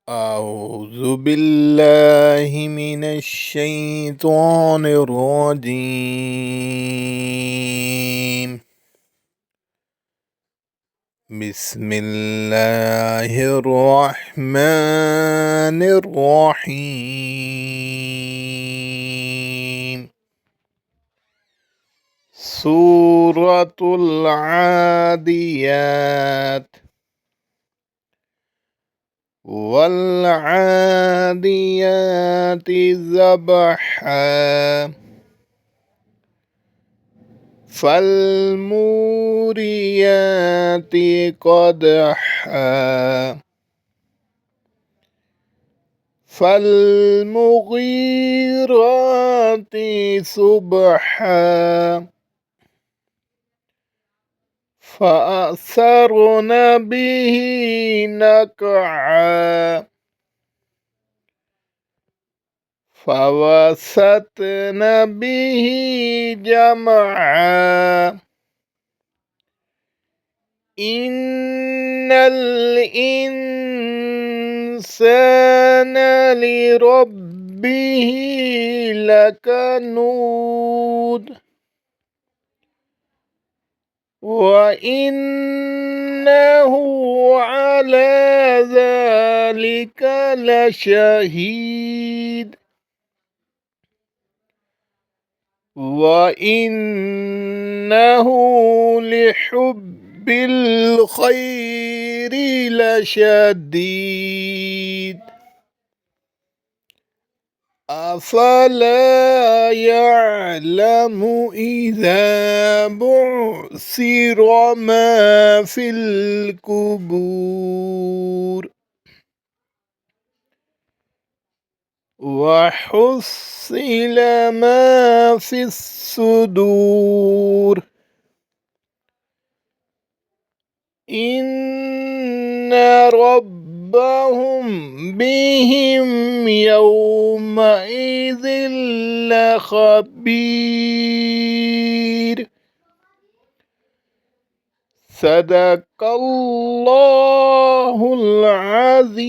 أعوذ بالله من الشيطان الرجيم. بسم الله الرحمن الرحيم. سورة العاديات. والعاديات ذبحا فالموريات قدحا فالمغيرات صبحا فأثرن به نقعا فوسطن به جمعا إن الإنسان لربه لكنود وإنه على ذلك لشهيد وإنه لحب الخير لشديد أفلا يعلم إذا بعثر ما في القبور وحصل ما في الصدور إن ربهم بهم يومئذ لخبير. صدق الله العظيم.